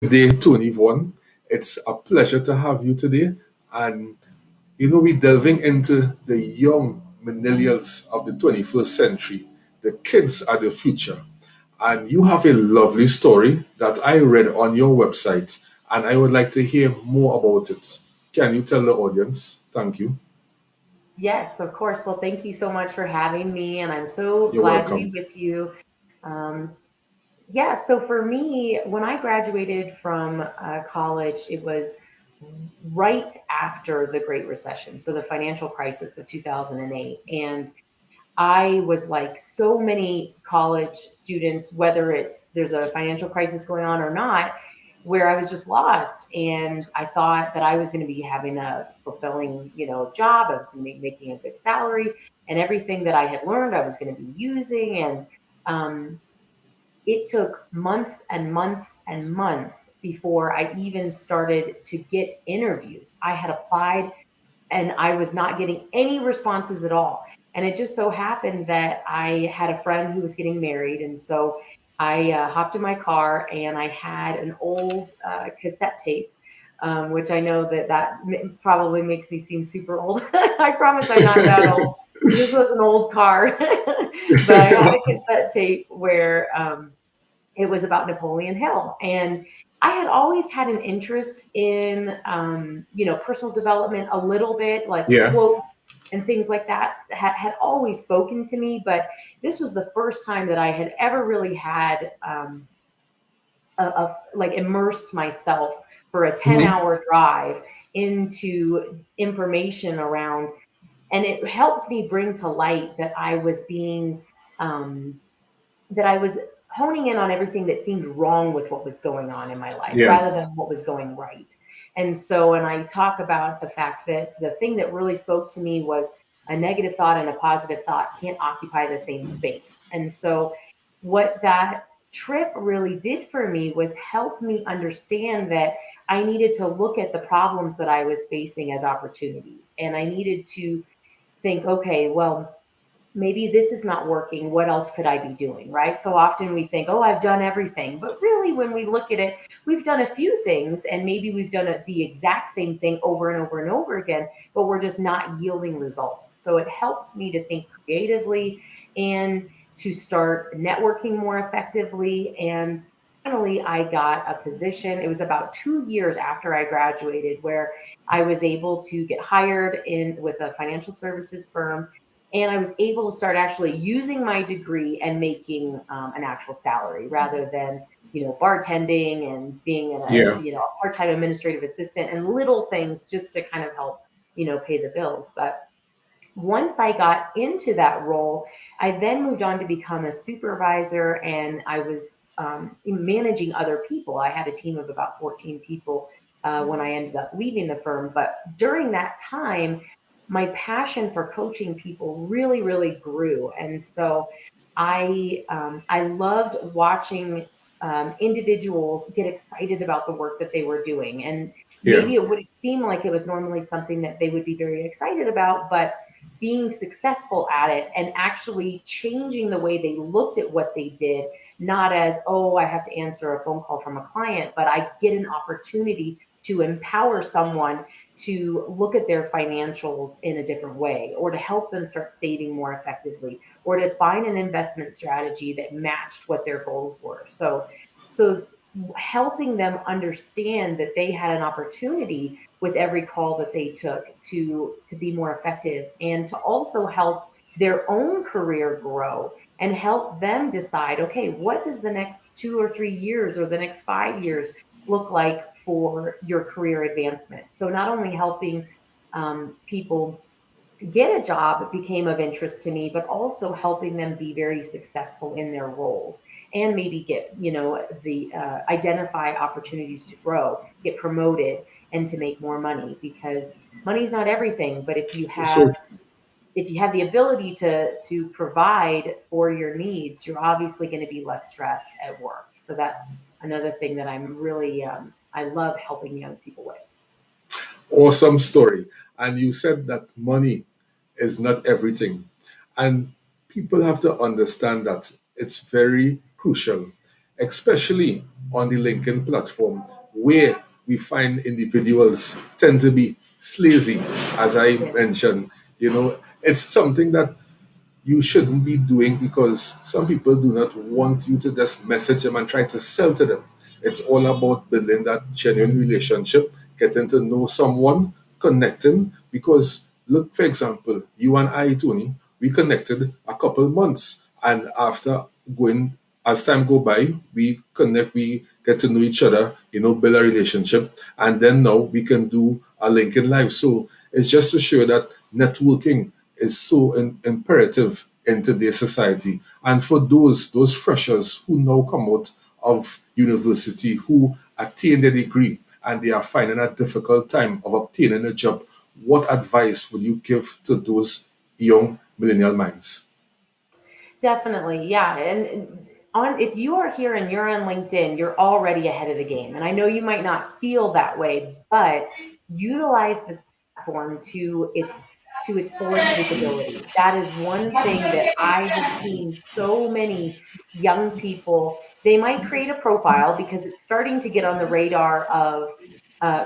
Good day, Toni Vaughn. It's a pleasure to have you today. And we're delving into the young millennials of the 21st century. The kids are the future. And you have a lovely story that I read on your website, and I would like to hear more about it. Can you tell the audience? Thank you. Yes, of course. Well, thank you so much for having me, and I'm so You're glad to be welcome. with you. Um, yeah, so for me, when I graduated from college, it was right after the Great Recession, so the financial crisis of 2008. And I was like so many college students, whether it's there's a financial crisis going on or not, where I was just lost. And I thought that I was going to be having a fulfilling, job. I was going to be making a good salary, and everything that I had learned, I was going to be using. And um, it took months and months and months before I even started to get interviews. I had applied and I was not getting any responses at all. And it just so happened that I had a friend who was getting married. And so I hopped in my car and I had an old cassette tape, which I know that probably makes me seem super old. I promise I'm not that old. This was an old car, but I had a cassette tape where it was about Napoleon Hill. And I had always had an interest in, personal development a little bit, like Yeah. quotes and things like that had always spoken to me. But this was the first time that I had ever really had like immersed myself for a 10-hour drive into information around, and it helped me bring to light that um, I was honing in on everything that seemed wrong with what was going on in my life Yeah. rather than what was going right. And so, and I talk about the fact that the thing that really spoke to me was a negative thought and a positive thought can't occupy the same space. And so, what that trip really did for me was help me understand that I needed to look at the problems that I was facing as opportunities. And I needed to think, okay, well, maybe this is not working. What else could I be doing? Right. So often we think, oh, I've done everything. But really, when we look at it, we've done a few things and maybe we've done the exact same thing over and over and over again, but we're just not yielding results. So it helped me to think creatively and to start networking more effectively. And finally, I got a position. It was about 2 years after I graduated where I was able to get hired in with a financial services firm, and I was able to start actually using my degree and making an actual salary rather than bartending and being Yeah. a part-time administrative assistant and little things just to kind of help pay the bills. But once I got into that role, I then moved on to become a supervisor, and I was managing other people. I had a team of about 14 people when I ended up leaving the firm. But during that time, my passion for coaching people really, really grew. And so I loved watching individuals get excited about the work that they were doing. And Yeah. maybe it would seem like it was normally something that they would be very excited about, but being successful at it and actually changing the way they looked at what they did, not as, oh, I have to answer a phone call from a client, but I get an opportunity to empower someone to look at their financials in a different way, or to help them start saving more effectively, or to find an investment strategy that matched what their goals were. So helping them understand that they had an opportunity with every call that they took to be more effective, and to also help their own career grow and help them decide, okay, what does the next 2 or 3 years or the next 5 years look like for your career advancement. So not only helping people get a job became of interest to me, but also helping them be very successful in their roles and maybe get, the identify opportunities to grow, get promoted, and to make more money, because money's not everything. But So, if you have the ability to provide for your needs, you're obviously going to be less stressed at work. So that's another thing that I'm really I love helping young people with. awesome story. And you said that money is not everything. And people have to understand that it's very crucial, especially on the LinkedIn platform, where we find individuals tend to be sleazy, as I Yes. mentioned. It's something that you shouldn't be doing, because some people do not want you to just message them and try to sell to them. It's all about building that genuine relationship, getting to know someone, connecting. Because, look, for example, you and I, Tony, we connected a couple months, and after going, as time go by, we connect, we get to know each other, build a relationship, and then now we can do a LinkedIn live. So it's just to show that networking is so imperative in today's society. And for those freshers who now come out of university, who attain their degree and they are finding a difficult time of obtaining a job, what advice would you give to those young millennial minds? Definitely, yeah. And on if you are here and you're on LinkedIn, you're already ahead of the game. And I know you might not feel that way, but utilize this platform to its fullest capability. That is one thing that I have seen so many young people. They might create a profile because it's starting to get on the radar of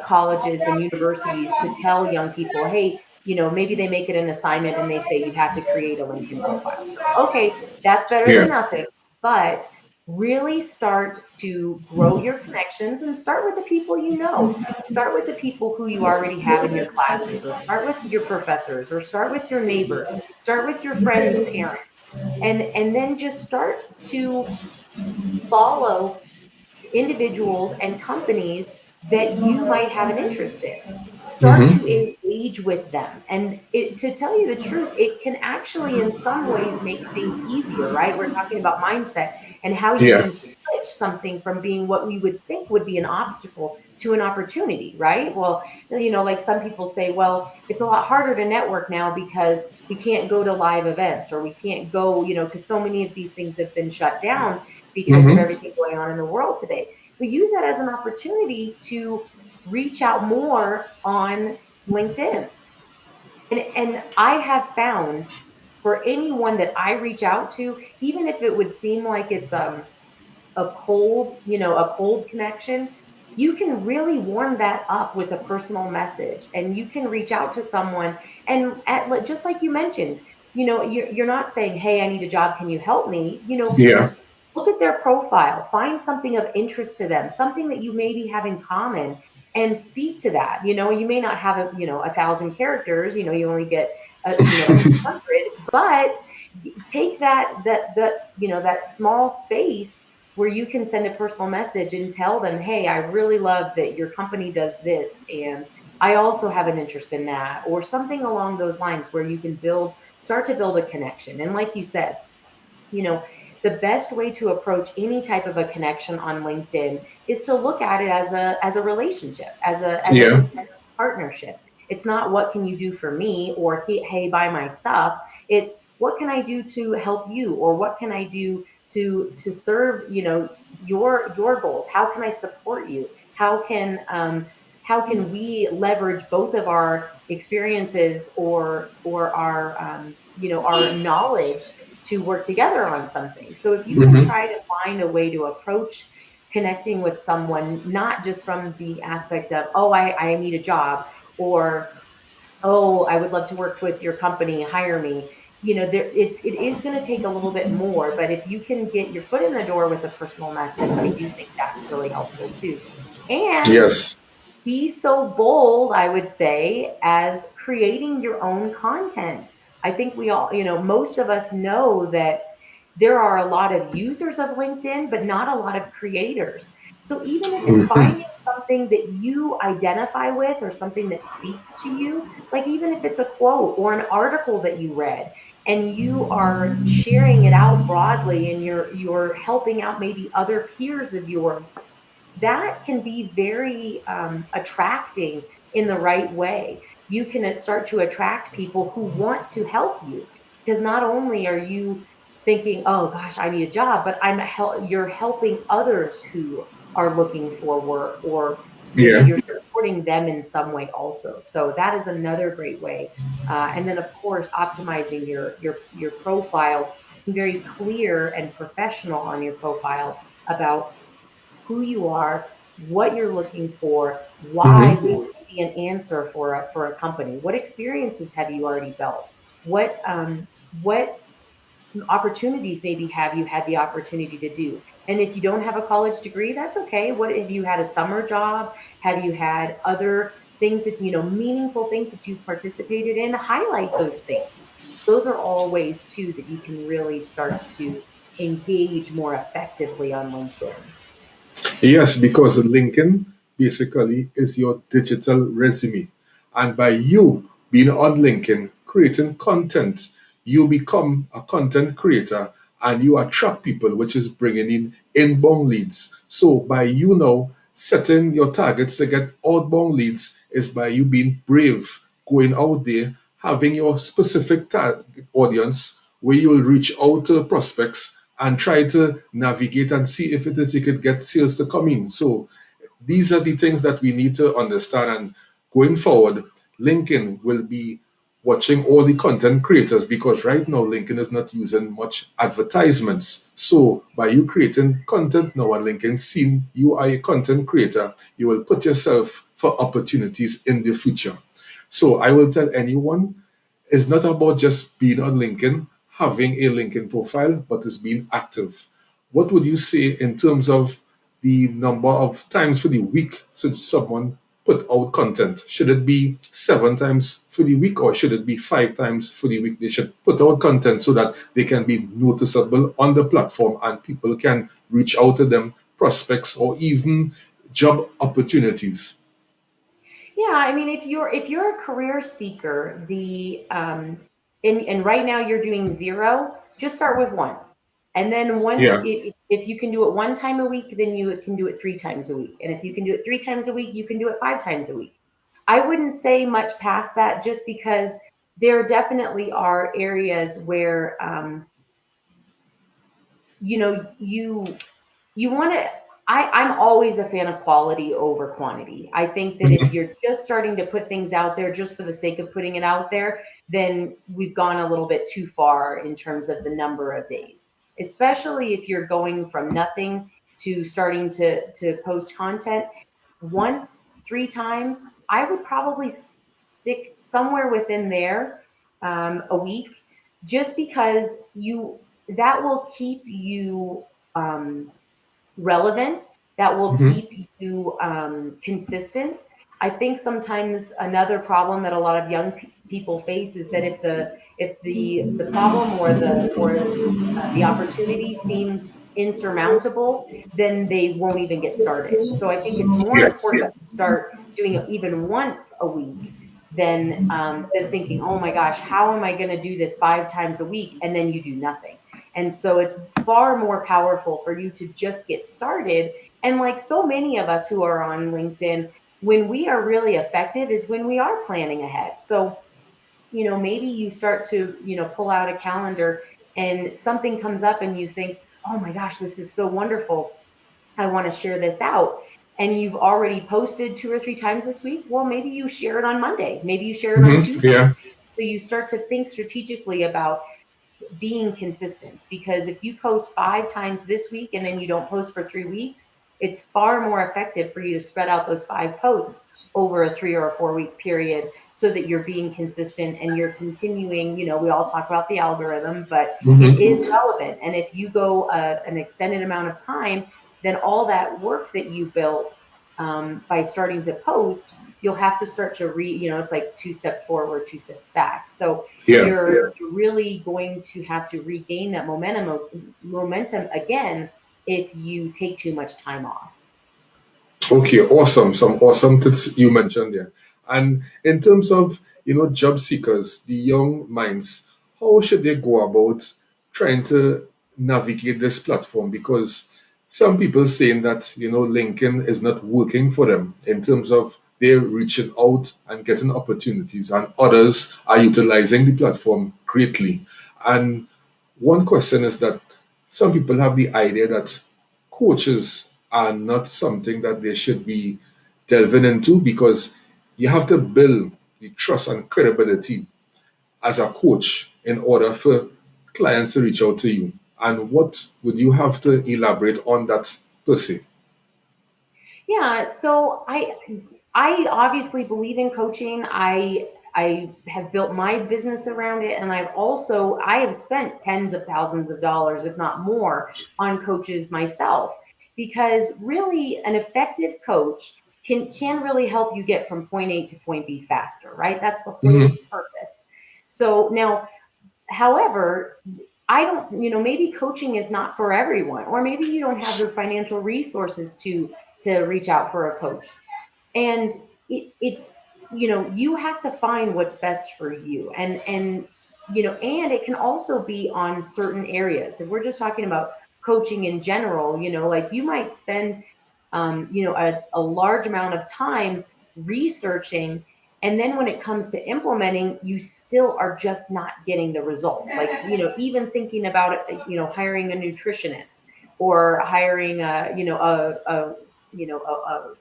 colleges and universities to tell young people, hey, maybe they make it an assignment and they say you have to create a LinkedIn profile. So, okay, that's better Yeah. than nothing. But really start to grow your connections and start with the people you know. Start with the people who you already have in your classes, or start with your professors, or start with your neighbors, start with your friends' parents. And then just start to follow individuals and companies that you might have an interest in. Start to Mm-hmm. engage with them. And to tell you the truth, it can actually, in some ways, make things easier, right? We're talking about mindset and how you Yeah. can switch something from being what we would think would be an obstacle to an opportunity, right? Well, like some people say, well, it's a lot harder to network now because we can't go to live events, or we can't go, because so many of these things have been shut down because of Mm-hmm. everything going on in the world today. We use that as an opportunity to reach out more on LinkedIn. And I have found, for anyone that I reach out to, even if it would seem like it's a cold connection, you can really warm that up with a personal message, and you can reach out to someone. And just like you mentioned, you're not saying, hey, I need a job, can you help me? Yeah. Look at their profile, find something of interest to them, something that you maybe have in common, and speak to that. You may not have 1,000 characters, you only get a few hundred, but take that small space where you can send a personal message and tell them, hey, I really love that your company does this, and I also have an interest in that, or something along those lines, where you can start to build a connection. And like you said, you know, the best way to approach any type of a connection on LinkedIn is to look at it as a relationship, as a Yeah. potential partnership. It's not what can you do for me, or hey, buy my stuff. It's what can I do to help you, or what can I do to serve, your goals. How can I support you? How can we leverage both of our experiences, or our knowledge, to work together on something. So if you can Mm-hmm. try to find a way to approach connecting with someone, not just from the aspect of, oh, I need a job, or, oh, I would love to work with your company, hire me. It is going to take a little bit more, but if you can get your foot in the door with a personal message, I do think that's really helpful too. And Yes. be so bold, I would say, as creating your own content. I think we all, most of us know that there are a lot of users of LinkedIn, but not a lot of creators. So even if it's Mm-hmm. finding something that you identify with, or something that speaks to you, like even if it's a quote or an article that you read, and you are sharing it out broadly, and you're helping out maybe other peers of yours, that can be very attracting in the right way. You can start to attract people who want to help you, because not only are you thinking, oh gosh, I need a job, but you're helping others who are looking for work, or maybe Yeah. you're supporting them in some way also. So that is another great way. And then of course, optimizing your profile, being very clear and professional on your profile, about who you are, what you're looking for, why Mm-hmm. you would be an answer for a company. What experiences have you already built? What opportunities maybe have you had the opportunity to do? And if you don't have a college degree, that's okay. What have you had a summer job? Have you had other things that, meaningful things that you've participated in? Highlight those things. Those are all ways too that you can really start to engage more effectively on LinkedIn. Yes, because LinkedIn basically is your digital resume. And by you being on LinkedIn, creating content, you become a content creator and you attract people, which is bringing in inbound leads. So by you now setting your targets to get outbound leads is by you being brave, going out there, having your specific target audience where you will reach out to prospects and try to navigate and see if it is you could get sales to come in. So these are the things that we need to understand. And going forward, LinkedIn will be watching all the content creators because right now LinkedIn is not using much advertisements. So by you creating content now on LinkedIn, seeing you are a content creator, you will put yourself for opportunities in the future. So I will tell anyone it's not about just being on LinkedIn, having a LinkedIn profile, but it's being active. What would you say in terms of the number of times for the week should someone put out content? Should it be 7 times for the week or should it be 5 times for the week? They should put out content so that they can be noticeable on the platform and people can reach out to them, prospects, or even job opportunities. Yeah, I mean, if you're a career seeker, and right now you're doing zero, just start with once, and then once Yeah. if you can do it one time a week, then you can do it 3 times a week, and if you can do it 3 times a week, you can do it 5 times a week. I wouldn't say much past that, just because there definitely are areas where you want to. I'm always a fan of quality over quantity. I think that if Mhm. you're just starting to put things out there just for the sake of putting it out there, then we've gone a little bit too far in terms of the number of days, especially if you're going from nothing to starting to post content once, 3 times. I would probably stick somewhere within there, a week, just because you that will keep you relevant, that will Mhm. keep you consistent. I think sometimes another problem that a lot of young people face is that if the problem or the opportunity seems insurmountable, then they won't even get started. So I think it's more Yes. important to start doing it even once a week than thinking, oh my gosh, how am I going to do this 5 times a week, and then you do nothing. And so it's far more powerful for you to just get started. And like so many of us who are on LinkedIn, when we are really effective is when we are planning ahead. So, maybe you start to, pull out a calendar and something comes up and you think, oh my gosh, this is so wonderful. I want to share this out. And you've already posted 2 or 3 times this week. Well, maybe you share it on Monday. Maybe you share it on Mhm. Tuesday. Yeah. So you start to think strategically about being consistent, because if you post 5 times this week and then you don't post for 3 weeks, it's far more effective for you to spread out those 5 posts over a 3 or 4 week period, so that you're being consistent and you're continuing. We all talk about the algorithm, but it Mhm. is relevant. And if you go an extended amount of time, then all that work that you built by starting to post, you'll have to start to it's like 2 steps forward, 2 steps back. So Yeah. you're really going to have to regain that momentum again if you take too much time off. Okay, awesome. Some awesome tips you mentioned there. And in terms of, job seekers, the young minds, how should they go about trying to navigate this platform? Because some people saying that, LinkedIn is not working for them in terms of they're reaching out and getting opportunities, and others are utilizing the platform greatly. And one question is that some people have the idea that coaches are not something that they should be delving into because you have to build the trust and credibility as a coach in order for clients to reach out to you. And what would you have to elaborate on that per se? Yeah, so I obviously believe in coaching. I have built my business around it, and I have spent tens of thousands of dollars, if not more, on coaches myself, because really an effective coach can really help you get from point A to point B faster, right? That's the whole Hmm. purpose. So now, however, I don't, maybe coaching is not for everyone, or maybe you don't have the financial resources to reach out for a coach. And it's, you have to find what's best for you. And it can also be on certain areas. If we're just talking about coaching in general, like you might spend, a large amount of time researching. And then when it comes to implementing, you still are just not getting the results. Like, even thinking about it, hiring a nutritionist or hiring a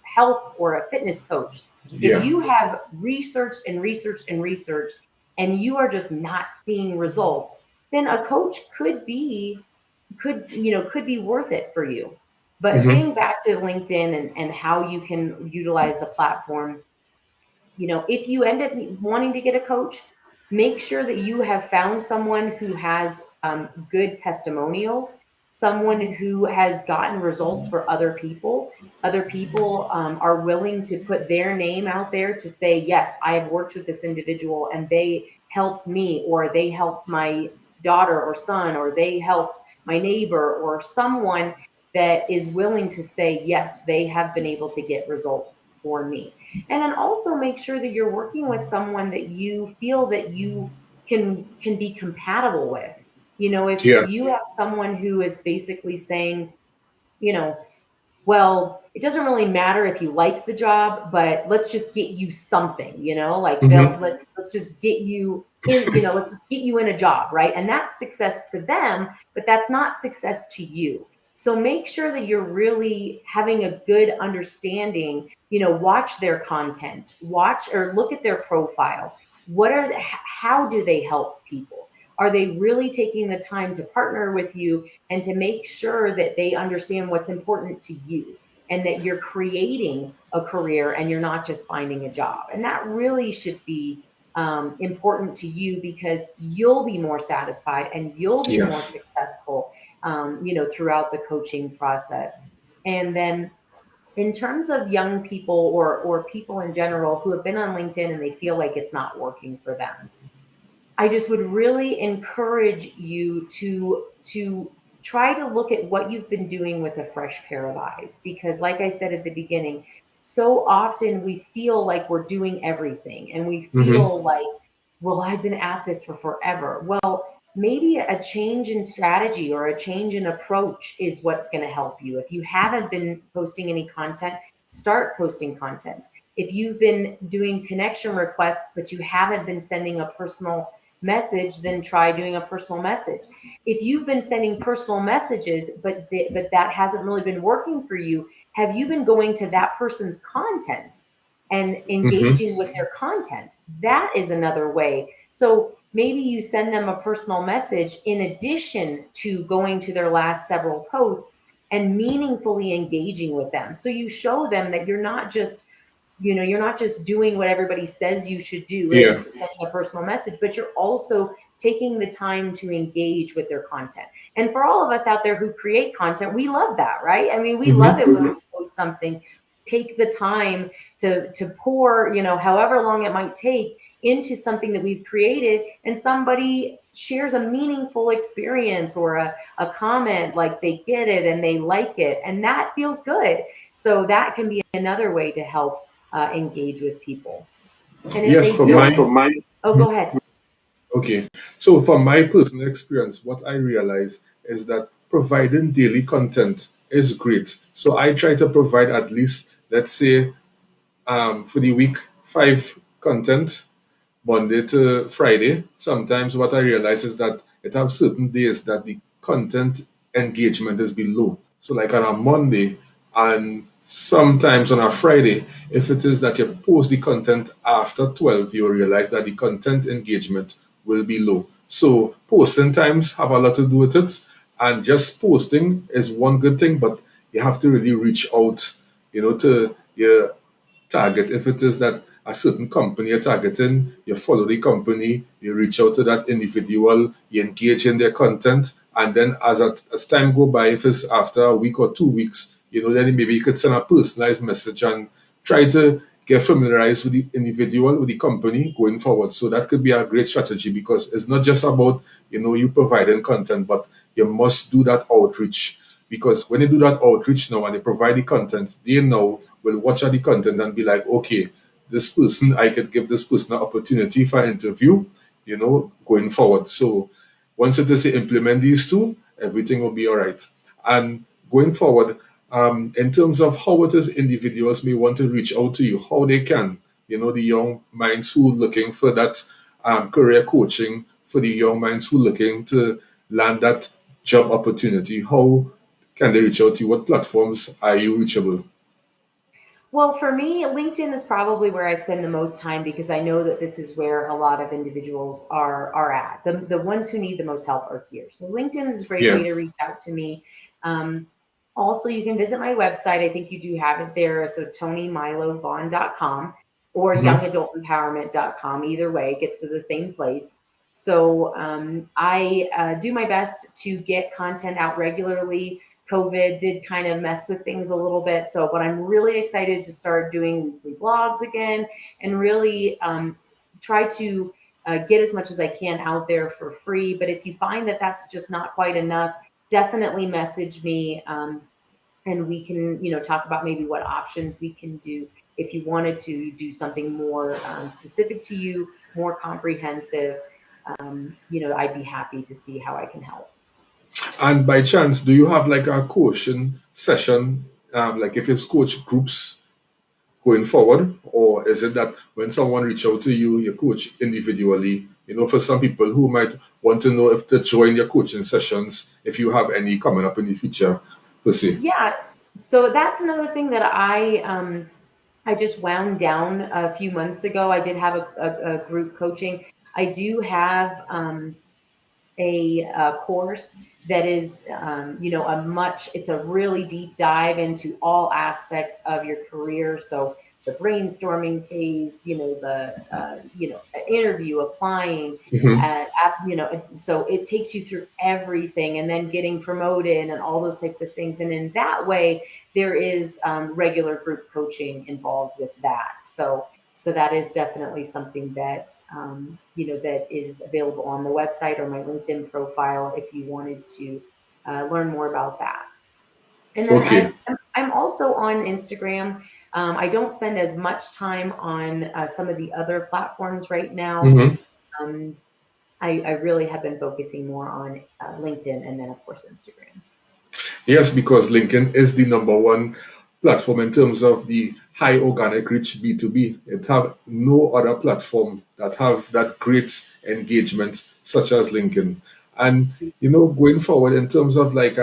health or a fitness coach. If Yeah. you have researched and researched and researched and you are just not seeing results, then a coach could be worth it for you. But Hmm. getting back to LinkedIn and how you can utilize the platform, if you end up wanting to get a coach, make sure that you have found someone who has good testimonials, someone who has gotten results for other people. Other people are willing to put their name out there to say, yes, I have worked with this individual and they helped me, or they helped my daughter or son, or they helped my neighbor, or someone that is willing to say, yes, they have been able to get results for me. And then also make sure that you're working with someone that you feel that you can be compatible with. If Yeah. you have someone who is basically saying, you know well, it doesn't really matter if you like the job, but let's just get you something, like Hmm. let's just get you in, let's just get you in a job, right? And that's success to them, but that's not success to you. So make sure that you're really having a good understanding, watch their content, watch or look at their profile. How do they help people? Are they really taking the time to partner with you and to make sure that they understand what's important to you, and that you're creating a career and you're not just finding a job? And that really should be important to you, because you'll be more satisfied and you'll be more Yes. successful, throughout the coaching process. And then in terms of young people, or people in general who have been on LinkedIn and they feel like it's not working for them, I just would really encourage you to try to look at what you've been doing with a fresh pair of eyes, because like I said at the beginning, so often we feel like we're doing everything and we Hmm. feel like, well, I've been at this for forever. Well, maybe a change in strategy or a change in approach is what's going to help you. If you haven't been posting any content, start posting content. If you've been doing connection requests but you haven't been sending a personal message, then try doing a personal message. If you've been sending personal messages, but that hasn't really been working for you, have you been going to that person's content and Hmm. engaging with their content? That is another way. So maybe you send them a personal message in addition to going to their last several posts and meaningfully engaging with them. So you show them that you're not just doing what everybody says you should do and Yeah. sending a personal message, but you're also taking the time to engage with their content. And for all of us out there who create content, we love that, right? I mean, we love Hmm. it when we post something, take the time to pour, however long it might take, into something that we've created, and somebody shares a meaningful experience or a comment, like they get it and they like it, and that feels good. So that can be another way to help engage with people. And if Yes, they for don't, my. yes, oh, go ahead. Okay. So, from my personal experience, what I realize is that providing daily content is great. So, I try to provide at least, let's say, for the week, five content, Monday to Friday. Sometimes what I realize is that it have certain days that the content engagement is below. So like on a Monday and sometimes on a Friday, if it is that you post the content after 12, you realize that the content engagement will be low. So posting times have a lot to do with it. And just posting is one good thing, but you have to really reach out, to your target. If it is that a certain company you're targeting, you follow the company, you reach out to that individual, you engage in their content, and then as time go by, if it's after a week or 2 weeks, then maybe you could send a personalized message and try to get familiarized with the individual, with the company going forward. So that could be a great strategy because it's not just about, you providing content, but you must do that outreach. Because when you do that outreach now and they provide the content, they now will watch the content and be like, okay, this person, I could give this person an opportunity for an interview, going forward. So once it is to implement these two, everything will be all right. And going forward, in terms of how it is individuals may want to reach out to you, how they can, the young minds who looking for that career coaching, for the young minds who looking to land that job opportunity, how can they reach out to you? What platforms are you reachable? Well, for me, LinkedIn is probably where I spend the most time because I know that this is where a lot of individuals are at. The ones who need the most help are here. So LinkedIn is a great Yeah. way to reach out to me. Um, Also, you can visit my website. I think you do have it there. So ToniMiloVaughn.com or Hmm. YoungAdultEmpowerment.com. Either way, it gets to the same place. So I do my best to get content out regularly. COVID did kind of mess with things a little bit. So, but I'm really excited to start doing weekly blogs again and really try to get as much as I can out there for free. But if you find that that's just not quite enough, definitely message me and we can, talk about maybe what options we can do if you wanted to do something more specific to you, more comprehensive. I'd be happy to see how I can help. And by chance, do you have like a coaching session, like if it's coach groups going forward, or is it that when someone reach out to you, you coach individually? For some people who might want to know if to join your coaching sessions, if you have any coming up in the future, per se. Yeah. So that's another thing that I just wound down a few months ago. I did have a group coaching. I do have a course that is, it's a really deep dive into all aspects of your career. So the brainstorming phase, interview, applying, Hmm. so it takes you through everything and then getting promoted and all those types of things. And in that way, there is regular group coaching involved with that. So that is definitely something that that is available on the website or my LinkedIn profile if you wanted to learn more about that. And then Okay. I'm also on Instagram. I don't spend as much time on some of the other platforms right now. Hmm. Um, I really have been focusing more on LinkedIn and then of course Instagram. Yes, because LinkedIn is the number one platform in terms of the high organic reach B2B. It have no other platform that have that great engagement such as LinkedIn. And going forward in terms of like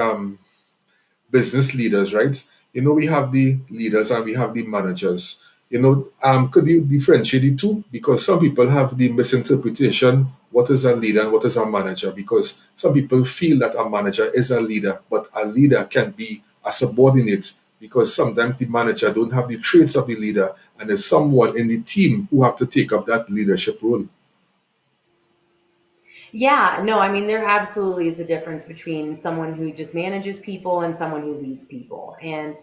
business leaders, right? We have the leaders and we have the managers. Could you differentiate the two? Because some people have the misinterpretation what is a leader and what is a manager. Because some people feel that a manager is a leader, but a leader can be a subordinate because sometimes the manager don't have the traits of the leader and there's someone in the team who have to take up that leadership role. Yeah, no, I mean, there absolutely is a difference between someone who just manages people and someone who leads people. And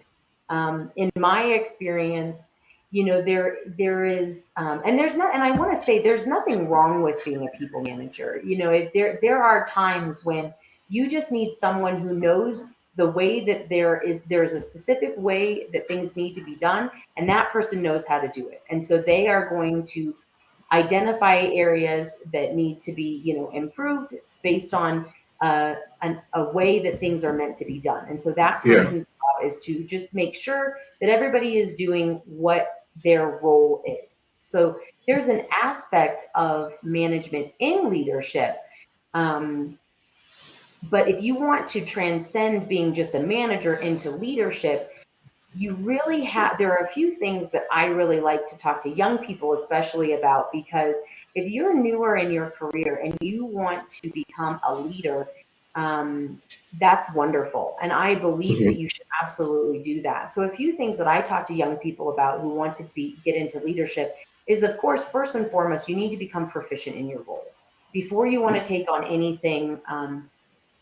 in my experience, there is, and there's not, and I want to say there's nothing wrong with being a people manager. There are times when you just need someone who knows the way that there's a specific way that things need to be done, and that person knows how to do it. And so they are going to identify areas that need to be, improved based on a way that things are meant to be done. And so that Yeah. person's job is to just make sure that everybody is doing what their role is. So there's an aspect of management in leadership. Um, but if you want to transcend being just a manager into leadership, you really have, there are a few things that I really like to talk to young people especially about, because if you're newer in your career and you want to become a leader, um, that's wonderful. And I believe that Mhm. you should absolutely do that. So a few things that I talk to young people about who want to get into leadership is, of course, first and foremost, you need to become proficient in your role. Before you want to take on anything,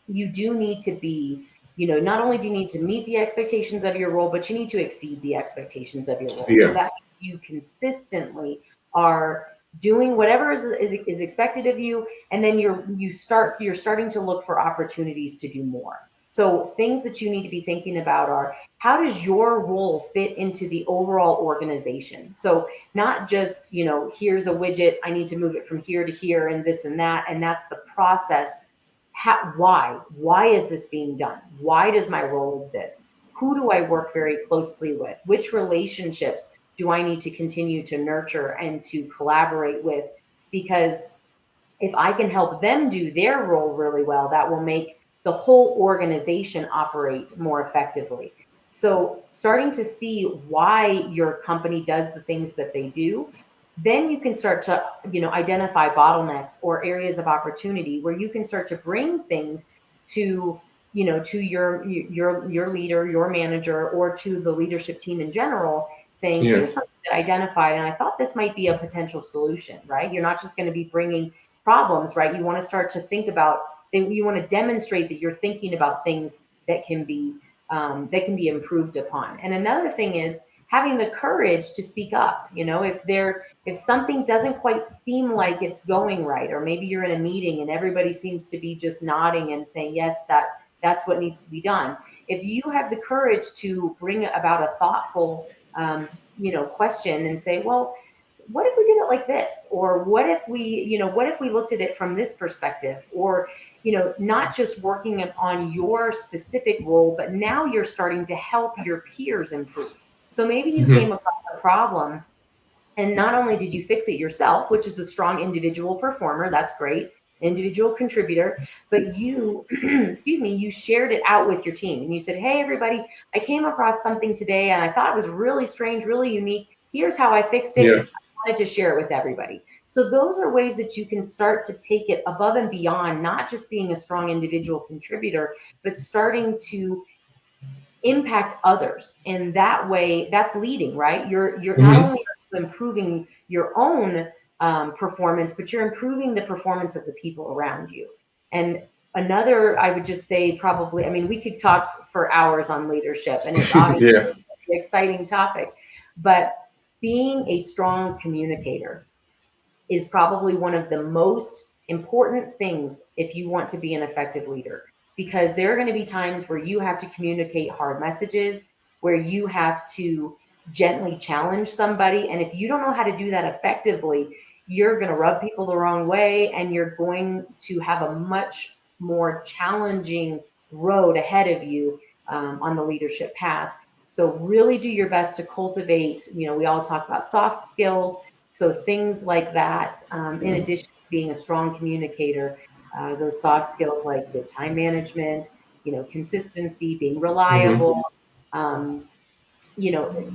you do need to be, not only do you need to meet the expectations of your role, but you need to exceed the expectations of your role. So Yeah. that you consistently are doing whatever is expected of you, and then you're starting to look for opportunities to do more. So things that you need to be thinking about are, how does your role fit into the overall organization? So not just, here's a widget, I need to move it from here to here and this and that, and that's the process. Why is this being done? Why does my role exist? Who do I work very closely with? Which relationships do I need to continue to nurture and to collaborate with? Because if I can help them do their role really well, that will make the whole organization operate more effectively. So starting to see why your company does the things that they do, then you can start to, identify bottlenecks or areas of opportunity where you can start to bring things to, to your leader, your manager, or to the leadership team in general, saying, Yeah. here's something that I identified, and I thought this might be a potential solution, right? You're not just going to be bringing problems, right? You want to start to think about, you want to demonstrate that you're thinking about things that can be improved upon. And another thing is having the courage to speak up. If something doesn't quite seem like it's going right, or maybe you're in a meeting and everybody seems to be just nodding and saying yes, that's what needs to be done. If you have the courage to bring about a thoughtful question and say, well, what if we did it like this? Or what if we looked at it from this perspective? Or, not just working on your specific role, but now you're starting to help your peers improve. So maybe you Mhm. came across a problem, and not only did you fix it yourself, which is a strong individual performer, that's great, individual contributor, but you, excuse me, you shared it out with your team and you said, hey, everybody, I came across something today and I thought it was really strange, really unique. Here's how I fixed it. Yeah. I wanted to share it with everybody. So those are ways that you can start to take it above and beyond, not just being a strong individual contributor, but starting to impact others. And that way, that's leading, right? You're not Mhm. only improving your own performance, but you're improving the performance of the people around you. And another, I would just say, probably, I mean, we could talk for hours on leadership, and it's obviously Yeah. an exciting topic, but being a strong communicator is probably one of the most important things if you want to be an effective leader, because there are going to be times where you have to communicate hard messages, where you have to gently challenge somebody, and if you don't know how to do that effectively, you're going to rub people the wrong way, and you're going to have a much more challenging road ahead of you on the leadership path. So really do your best to cultivate, we all talk about soft skills, so things like that, in addition to being a strong communicator, those soft skills like the time management, consistency, being Mhm. reliable, um, you know,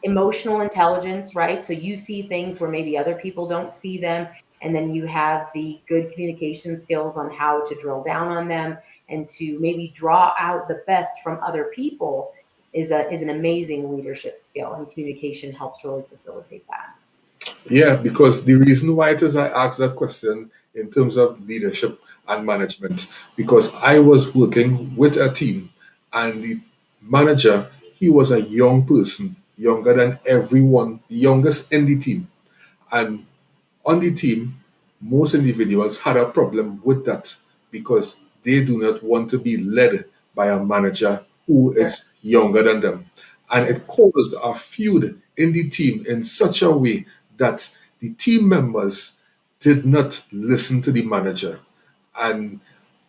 emotional intelligence, right? So you see things where maybe other people don't see them, and then you have the good communication skills on how to drill down on them and to maybe draw out the best from other people is an amazing leadership skill, and communication helps really facilitate that. Yeah, because the reason why it is I asked that question in terms of leadership and management, because I was working with a team and the manager, he was a young person, younger than everyone, the youngest in the team. And on the team, most individuals had a problem with that because they do not want to be led by a manager who Sure. is younger than them. And it caused a feud in the team in such a way that the team members did not listen to the manager. And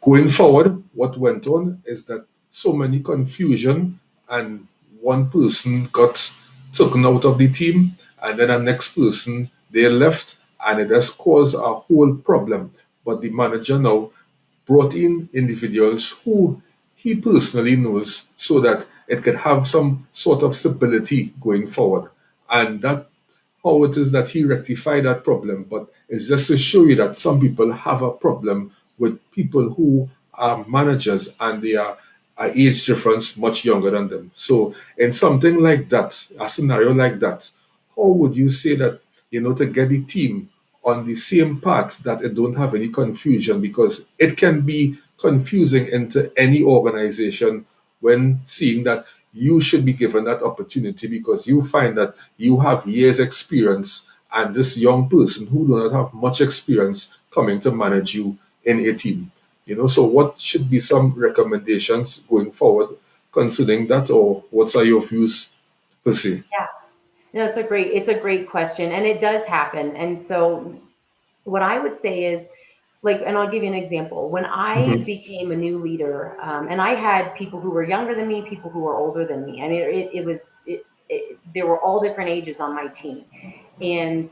going forward, what went on is that so many confusion, and one person got taken out of the team, and then the next person they left, and it has caused a whole problem. But the manager now brought in individuals who he personally knows so that it could have some sort of stability going forward. And that how it is that he rectified that problem. But it's just to show you that some people have a problem with people who managers, and they are age difference much younger than them. So in something like that, a scenario like that, how would you say that, to get the team on the same path, that it don't have any confusion, because it can be confusing into any organization when seeing that you should be given that opportunity, because you find that you have years experience and this young person who do not have much experience coming to manage you in a team. So what should be some recommendations going forward considering that, or what are your views per se? Yeah. No, it's a great question, and it does happen. And so what I would say is, like, and I'll give you an example. When I Hmm. became a new leader, and I had people who were younger than me, people who were older than me. I mean, there were all different ages on my team. And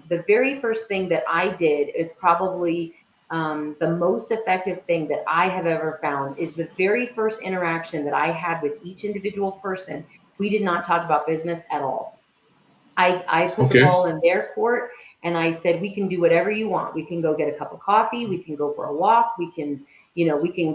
the very first thing that I did is probably the most effective thing that I have ever found is the very first interaction that I had with each individual person. We did not talk about business at all. I put the Okay. ball in their court, and I said, we can do whatever you want. We can go get a cup of coffee. We can go for a walk. We can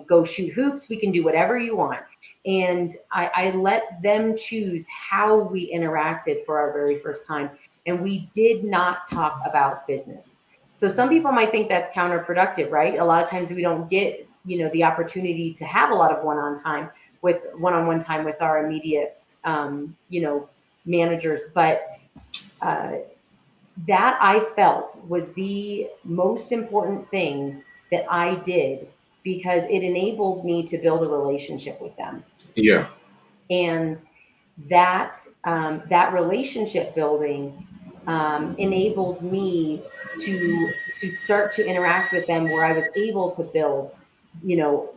go shoot hoops. We can do whatever you want. And I let them choose how we interacted for our very first time. And we did not talk about business. So some people might think that's counterproductive, right? A lot of times we don't get, the opportunity to have a lot of one-on-one time with our immediate, managers. But uh, that I felt was the most important thing that I did, because it enabled me to build a relationship with them. Yeah. And that relationship building enabled me to start to interact with them, where I was able to build, you know,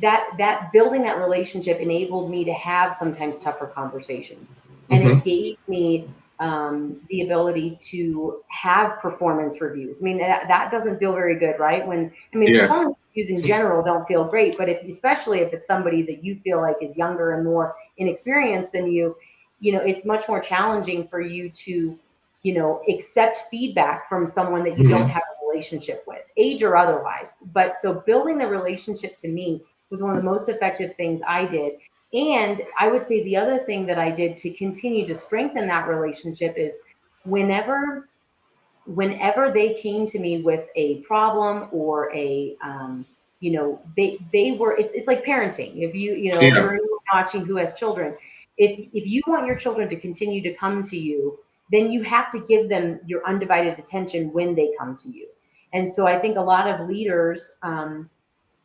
that building that relationship enabled me to have sometimes tougher conversations, and Hmm. it gave me the ability to have performance reviews. I mean, that doesn't feel very good, right? Yeah. Performance reviews in general don't feel great, but especially if it's somebody that you feel like is younger and more inexperienced than you, it's much more challenging for you to, accept feedback from someone that you don't Hmm. have a relationship with, age or otherwise. But so building the relationship to me was one of the most effective things I did. And I would say the other thing that I did to continue to strengthen that relationship is, whenever whenever they came to me with a problem or they were, it's like parenting. If Yeah. for anyone watching who has children, if you want your children to continue to come to you, then you have to give them your undivided attention when they come to you. And so I think a lot of leaders,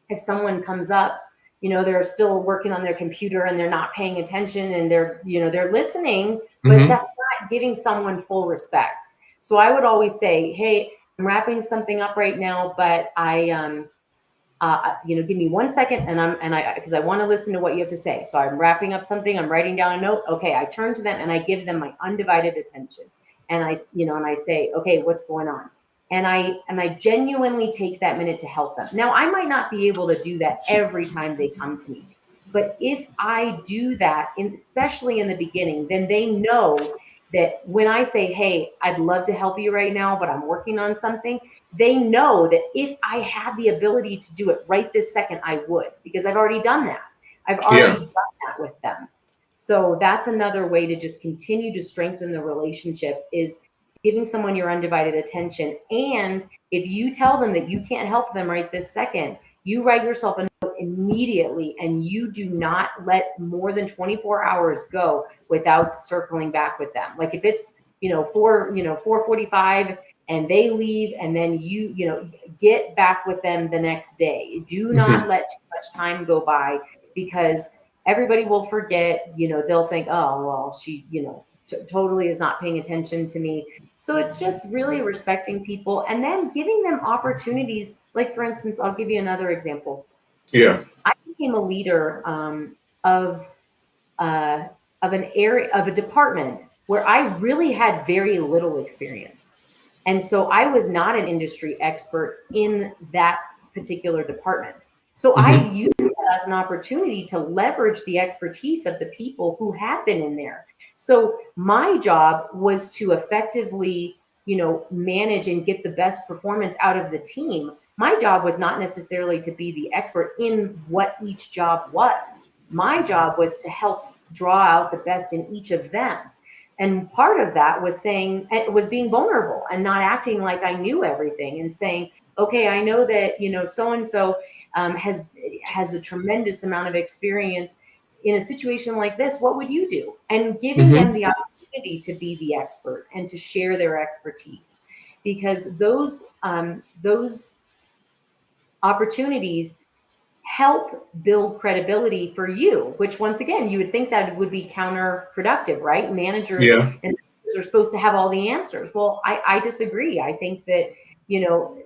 if someone comes up, they're still working on their computer and they're not paying attention, and they're listening, but Hmm. that's not giving someone full respect. So I would always say, hey, I'm wrapping something up right now, but give me 1 second, because I want to listen to what you have to say. So I'm wrapping up something, I'm writing down a note. Okay, I turn to them and I give them my undivided attention, and I say, okay, what's going on? And I genuinely take that minute to help them. Now, I might not be able to do that every time they come to me, but if I do that, especially in the beginning, then they know that when I say, hey, I'd love to help you right now, but I'm working on something, they know that if I had the ability to do it right this second, I would, because I've already done that. I've already Yeah. done that with them. So that's another way to just continue to strengthen the relationship, is giving someone your undivided attention. And if you tell them that you can't help them right this second, you write yourself a note immediately, and you do not let more than 24 hours go without circling back with them. Like if it's, 4:45 and they leave, and then get back with them the next day. Do not Hmm. let too much time go by, because everybody will forget. They'll think, oh well, she totally is not paying attention to me. So it's just really respecting people, and then giving them opportunities. Like, for instance, I'll give you another example. Yeah. I became a leader of uh, of an area, of a department where I really had very little experience. And so I was not an industry expert in that particular department. So I Hmm. used it as an opportunity to leverage the expertise of the people who had been in there. So my job was to effectively, manage and get the best performance out of the team. my job was not necessarily to be the expert in what each job was. My job was to help draw out the best in each of them. And part of that was saying, it was being vulnerable and not acting like I knew everything, and saying, okay, I know that, so and so has a tremendous amount of experience in a situation like this. What would you do? And giving them Mm-hmm. the opportunity to be the expert and to share their expertise, because those opportunities help build credibility for you, which once again, you would think that would be counterproductive, right? Managers Yeah. and are supposed to have all the answers. Well, I disagree. I think that, you know,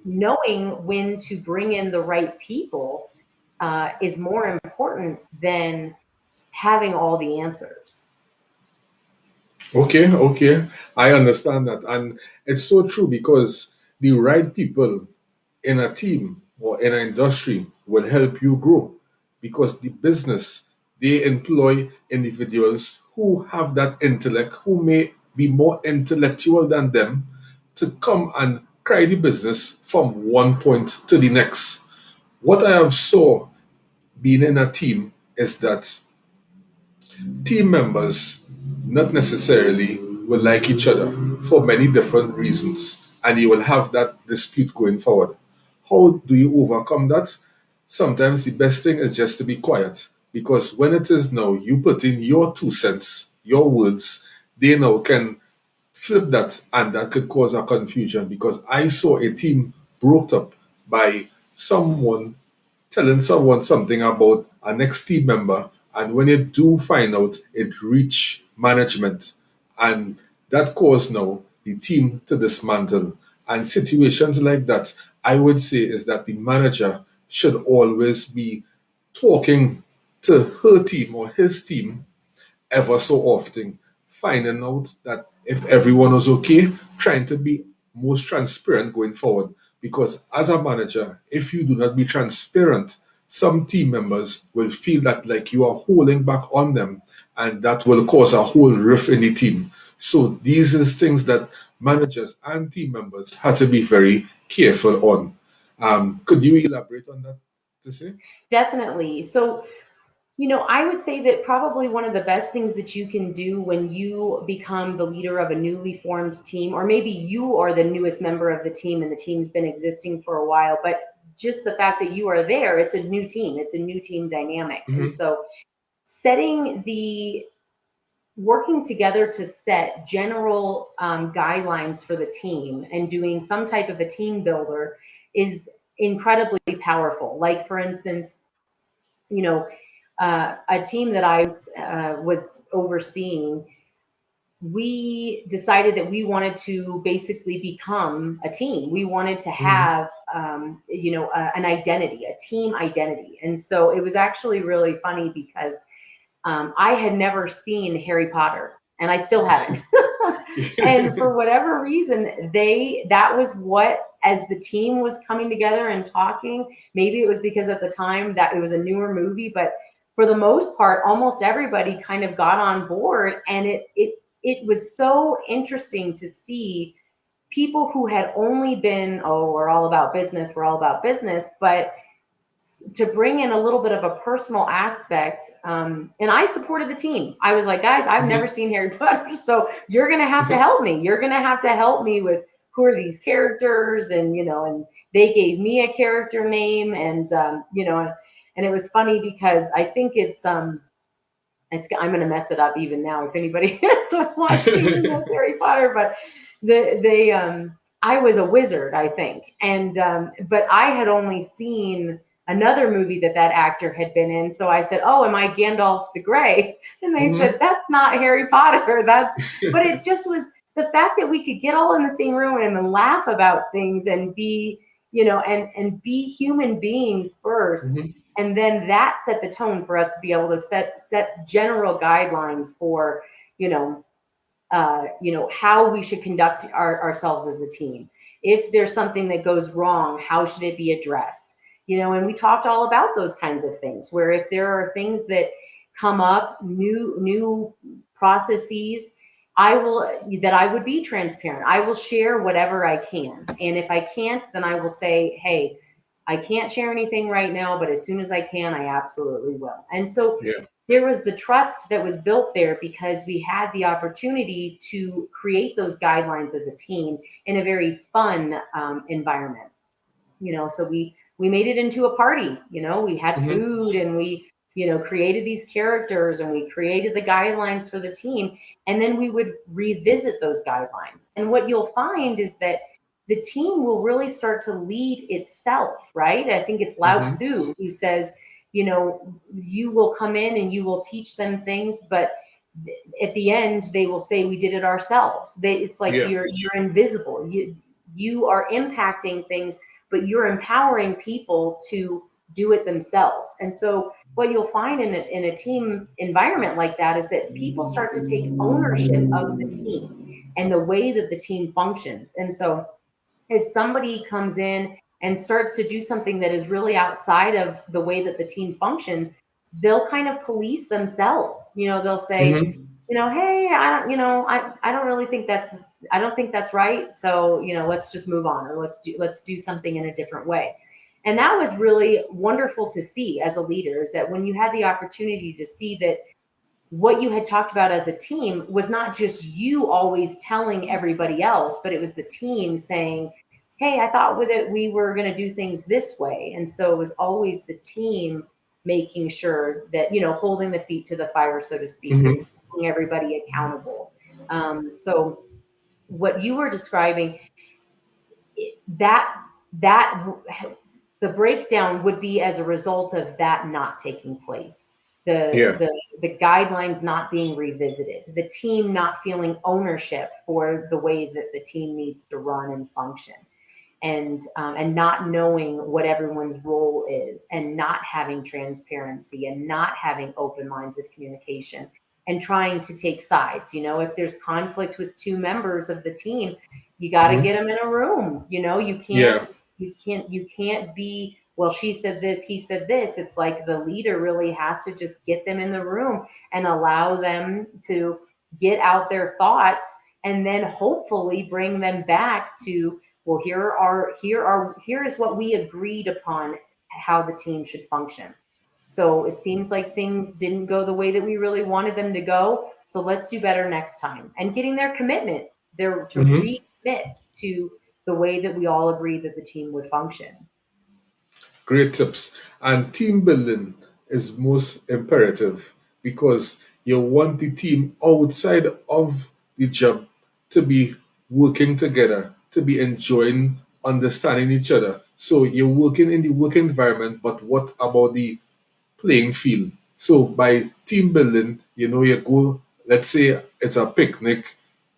knowing when to bring in the right people is more important than having all the answers. Okay, okay. I understand that. And it's so true because the right people in a team or in an industry will help you grow, because the business, they employ individuals who have that intellect, who may be more intellectual than them, to come and carry the business from one point to the next. What I have saw being in a team is that team members not necessarily will like each other for many different reasons, and you will have that dispute going forward. How do you overcome that? Sometimes the best thing is just to be quiet, because when it is now you put in your 2 cents, your words, they now can flip that, and that could cause a confusion, because I saw a team broke up by someone telling someone something about a next team member, and when you do find out, it reach management, and that caused now the team to dismantle. And situations like that, I would say, is that the manager should always be talking to her team or his team ever so often, finding out that if everyone was okay, trying to be most transparent going forward. Because as a manager, if you do not be transparent, some team members will feel that like you are holding back on them, and that will cause a whole rift in the team. So these is things that managers and team members had to be very careful on. Could you elaborate on that to say? Definitely. So, I would say that probably one of the best things that you can do when you become the leader of a newly formed team, or maybe you are the newest member of the team and the team's been existing for a while, but just the fact that you are there, it's a new team, it's a new team dynamic. And Hmm. so, setting the working together to set general guidelines for the team and doing some type of a team builder is incredibly powerful. Like, for instance, you know, a team that I was overseeing, we decided that we wanted to basically become a team. We wanted to Hmm. have, an identity, a team identity. And so it was actually really funny because I had never seen Harry Potter, and I still haven't. And for whatever reason, that was what, as the team was coming together and talking, maybe it was because at the time that it was a newer movie, but for the most part, almost everybody kind of got on board, and it was so interesting to see people who had only been, oh, we're all about business, but to bring in a little bit of a personal aspect. And I supported the team. I was like, guys, I've never Hmm. seen Harry Potter, so you're going to have to help me. You're going to have to help me with who are these characters, and they gave me a character name, and it was funny because I think I'm going to mess it up even now if anybody is watching and knows Harry Potter, but I was a wizard, I think, and but I had only seen another movie that actor had been in, so I said, "Oh, am I Gandalf the Grey?" And they said, Hmm. "That's not Harry Potter." But it just was the fact that we could get all in the same room and laugh about things and be, and be human beings first, Hmm. and then that set the tone for us to be able to set general guidelines for, you know how we should conduct ourselves as a team. If there's something that goes wrong, how should it be addressed? And we talked all about those kinds of things, where if there are things that come up, new processes, I would be transparent. I will share whatever I can. And if I can't, then I will say, hey, I can't share anything right now, but as soon as I can, I absolutely will. And so Yeah. there was the trust that was built there because we had the opportunity to create those guidelines as a team in a very fun environment. So we made it into a party. We had Hmm. food, and we created these characters, and we created the guidelines for the team, and then we would revisit those guidelines. And what you'll find is that the team will really start to lead itself, right? I think it's Lao Hmm. Tzu who says, you will come in and you will teach them things, but at the end they will say we did it ourselves. It's like Yeah. you're invisible. You are impacting things, but you're empowering people to do it themselves. And so what you'll find in a team environment like that is that people start to take ownership of the team and the way that the team functions. And so if somebody comes in and starts to do something that is really outside of the way that the team functions, they'll kind of police themselves. They'll say, Hmm. hey, I don't really think I don't think that's right. So, let's just move on, or let's do something in a different way. And that was really wonderful to see as a leader, is that when you had the opportunity to see that what you had talked about as a team was not just you always telling everybody else, but it was the team saying, hey, I thought with it we were going to do things this way. And so it was always the team making sure that, holding the feet to the fire, so to speak, and Hmm. keeping everybody accountable. So what you were describing, that the breakdown would be as a result of that not taking place, the Yeah. the the guidelines not being revisited, the team not feeling ownership for the way that the team needs to run and function, and not knowing what everyone's role is, and not having transparency, and not having open lines of communication, and trying to take sides. If there's conflict with two members of the team, you got to Hmm. get them in a room. You can't Yeah. you can't be, well, she said this, he said this. It's like the leader really has to just get them in the room and allow them to get out their thoughts, and then hopefully bring them back to, well, here is what we agreed upon how the team should function. So it seems like things didn't go the way that we really wanted them to go. So let's do better next time. And getting their commitment, their to Hmm. recommit to the way that we all agreed that the team would function. Great tips. And team building is most imperative because you want the team outside of the job to be working together, to be enjoying understanding each other. So you're working in the work environment, but what about the playing field? So by team building, you go, let's say it's a picnic,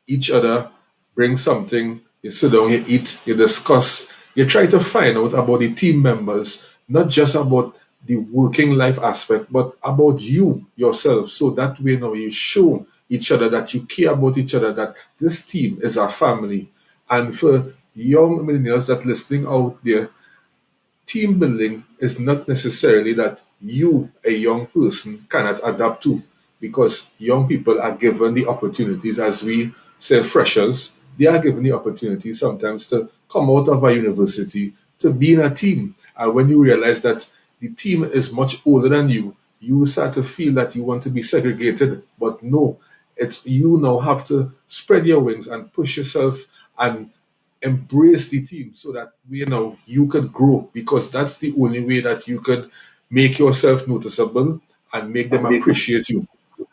each other bring something, you sit down, you eat, you discuss, you try to find out about the team members, not just about the working life aspect, but about you yourself. So that way now you show each other that you care about each other, that this team is a family. And for young millennials that listening out there, team building is not necessarily that you, a young person, cannot adapt to, because young people are given the opportunities, as we say, freshers, they are given the opportunity sometimes to come out of a university to be in a team. And when you realize that the team is much older than you start to feel that you want to be segregated. But no, it's you now have to spread your wings and push yourself and embrace the team so that you could grow, because that's the only way that you could make yourself noticeable and make them appreciate you.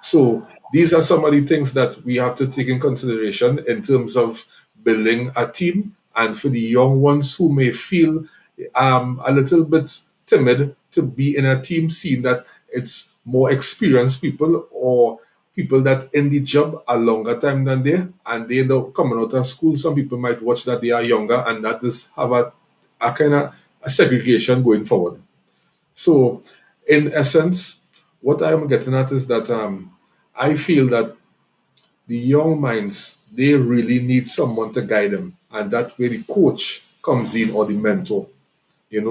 So these are some of the things that we have to take in consideration in terms of building a team. And for the young ones who may feel a little bit timid to be in a team, seeing that it's more experienced people or people that in the job a longer time than they, and they know coming out of school, some people might watch that they are younger, and that is have a kind of a segregation going forward. So in essence, what I'm getting at is that I feel that the young minds, they really need someone to guide them, and that way the coach comes in, or the mentor.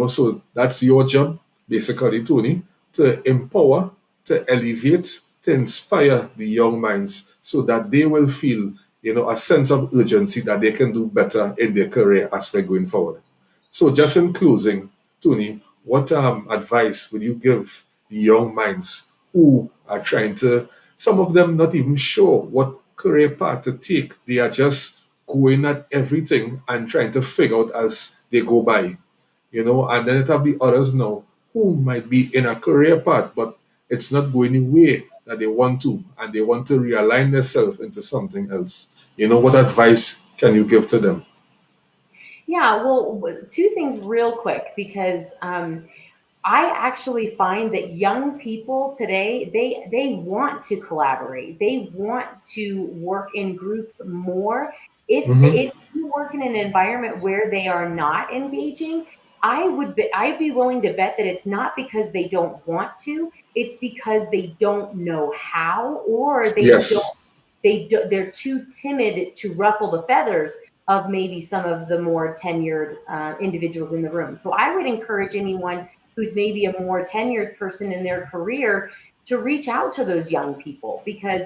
So that's your job, basically, Tony, to empower, to elevate, to inspire the young minds so that they will feel, a sense of urgency that they can do better in their career as we're going forward. So, just in closing, Tony, what advice would you give the young minds who are trying to, some of them not even sure what career path to take? They are just going at everything and trying to figure out as they go by, and then it have the others now who might be in a career path, but it's not going the way that they want to, and they want to realign themselves into something else. What advice can you give to them? Yeah, well, two things real quick because I actually find that young people today they want to collaborate. They want to work in groups more. Mm-hmm. If you work in an environment where they are not engaging, I'd be willing to bet that it's not because they don't want to. It's because they don't know how, or Yes. they're too timid to ruffle the feathers of maybe some of the more tenured individuals in the room. So I would encourage anyone who's maybe a more tenured person in their career to reach out to those young people because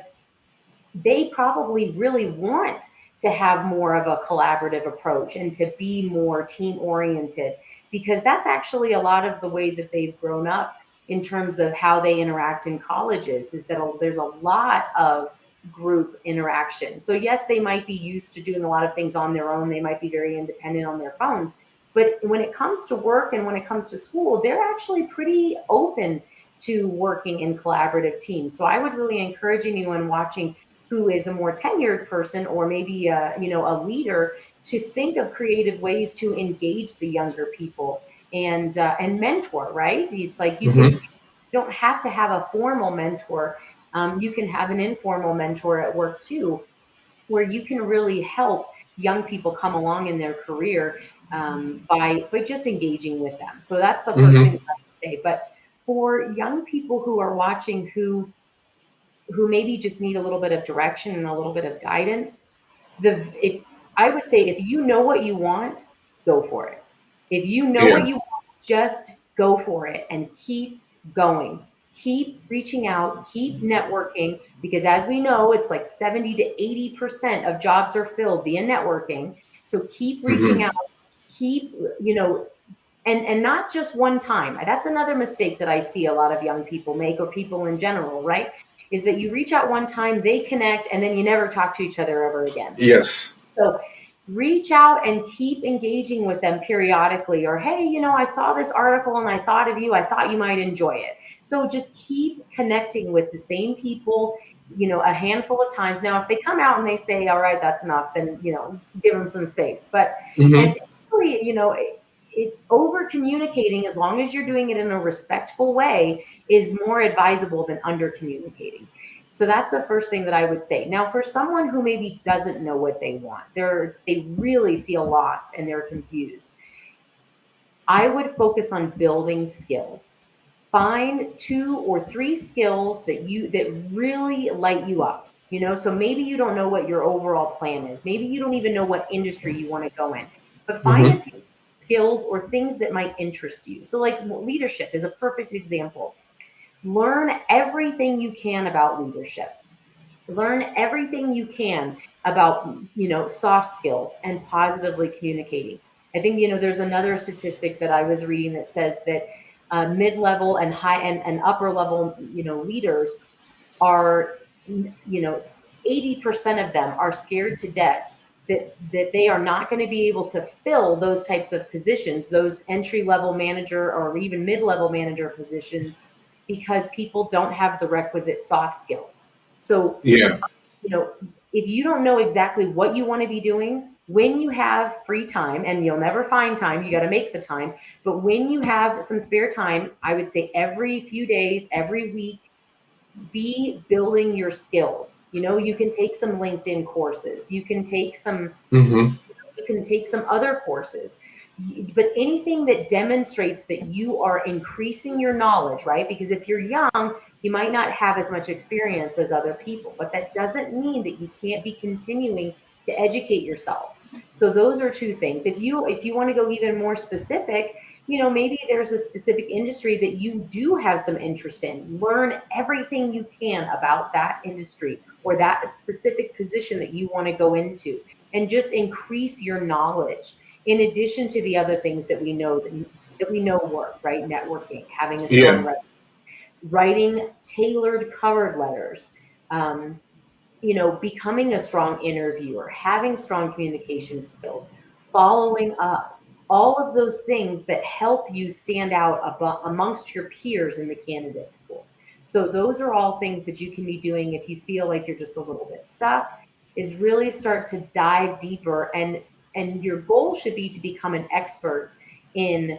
they probably really want to have more of a collaborative approach and to be more team oriented because that's actually a lot of the way that they've grown up in terms of how they interact in colleges is that there's a lot of group interaction. So yes, they might be used to doing a lot of things on their own. They might be very independent on their phones. But when it comes to work and when it comes to school, they're actually pretty open to working in collaborative teams. So I would really encourage anyone watching who is a more tenured person or maybe a leader to think of creative ways to engage the younger people and mentor, right? It's like Mm-hmm. you don't have to have a formal mentor. You can have an informal mentor at work too, where you can really help young people come along in their career by just engaging with them. So that's the first thing Mm-hmm. that I would say. But for young people who are watching who maybe just need a little bit of direction and a little bit of guidance, if I would say if you know what you want, go for it. If you know what Yeah. you want, just go for it and keep going. Keep reaching out, keep networking, because as we know, it's like 70 to 80% of jobs are filled via networking. So keep reaching Mm-hmm. out, keep, and not just one time. That's another mistake that I see a lot of young people make, or people in general, right? Is that you reach out one time, they connect, and then you never talk to each other ever again. Yes. So reach out and keep engaging with them periodically, or hey, I saw this article and I thought of you. I thought you might enjoy it. So just keep connecting with the same people, a handful of times. Now, if they come out and they say, all right, that's enough, then, give them some space. But, and Mm-hmm. really, over communicating, as long as you're doing it in a respectful way, is more advisable than under communicating. So that's the first thing that I would say. Now, for someone who maybe doesn't know what they want, they really feel lost and they're confused, I would focus on building skills. Find 2 or 3 skills that really light you up. So maybe you don't know what your overall plan is. Maybe you don't even know what industry you want to go in. But find a Mm-hmm. few skills or things that might interest you. So like leadership is a perfect example. Learn everything you can about leadership. Learn everything you can about soft skills and positively communicating. I think there's another statistic that I was reading that says that mid-level and high and upper level leaders are 80% of them are scared to death that they are not going to be able to fill those types of positions, those entry level manager or even mid-level manager positions, because people don't have the requisite soft skills. So Yeah. you know, if you don't know exactly what you want to be doing, when you have free time, and you'll never find time, you got to make the time, but when you have some spare time, I would say every few days, every week, be building your skills. You can take some LinkedIn courses, Mm-hmm. you can take some other courses, but anything that demonstrates that you are increasing your knowledge, right? Because if you're young, you might not have as much experience as other people, but that doesn't mean that you can't be continuing to educate yourself. So those are 2 things. If you want to go even more specific, maybe there's a specific industry that you do have some interest in. Learn everything you can about that industry or that specific position that you want to go into, and just increase your knowledge in addition to the other things that we know work, right? Networking, having a strong Yeah. resume, writing tailored covered letters, um, becoming a strong interviewer, having strong communication skills, following up, all of those things that help you stand out amongst your peers in the candidate pool. So those are all things that you can be doing if you feel like you're just a little bit stuck, is really start to dive deeper, and your goal should be to become an expert in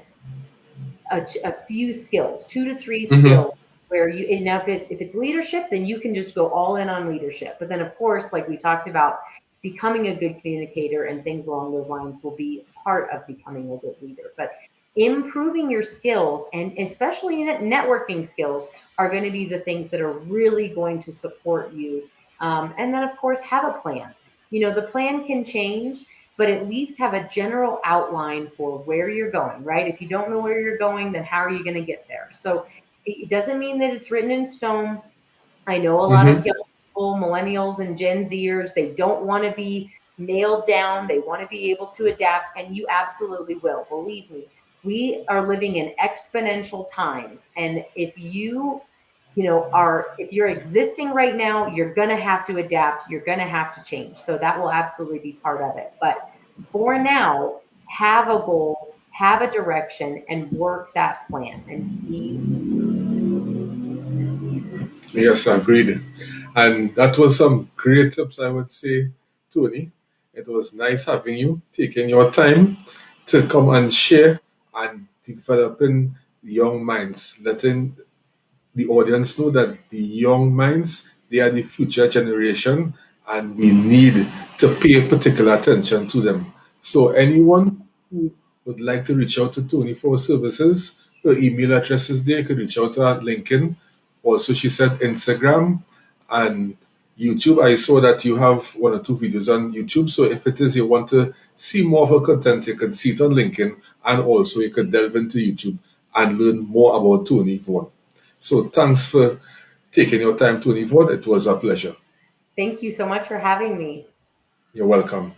a few skills, 2 to 3 Hmm. skills, where you, and now if it's leadership, then you can just go all in on leadership. But then of course, like we talked about, becoming a good communicator and things along those lines will be part of becoming a good leader. But improving your skills, and especially networking skills, are going to be the things that are really going to support you. And then of course, have a plan. The plan can change, but at least have a general outline for where you're going, right? If you don't know where you're going, then how are you going to get there? So it doesn't mean that it's written in stone. I know a lot of Hmm. young people, millennials and Gen Zers, they don't want to be nailed down. They want to be able to adapt, and you absolutely will. Believe me, we are living in exponential times. And if you're existing right now, you're going to have to adapt. You're going to have to change. So that will absolutely be part of it. But for now, have a goal, have a direction, and work that plan and be. Yes, agreed. And that was some great tips, I would say, Tony. It was nice having you, taking your time to come and share and developing young minds, letting the audience know that the young minds, they are the future generation, and we need to pay particular attention to them. So anyone who would like to reach out to Tony for services, her email address is there. You could reach out to her at LinkedIn. Also, she said Instagram and YouTube. I saw that you have 1 or 2 videos on YouTube. So if it is you want to see more of her content, you can see it on LinkedIn, and also you could delve into YouTube and learn more about Tony Vaughn. So thanks for taking your time, Tony Vaughn. It was a pleasure. Thank you so much for having me. You're welcome.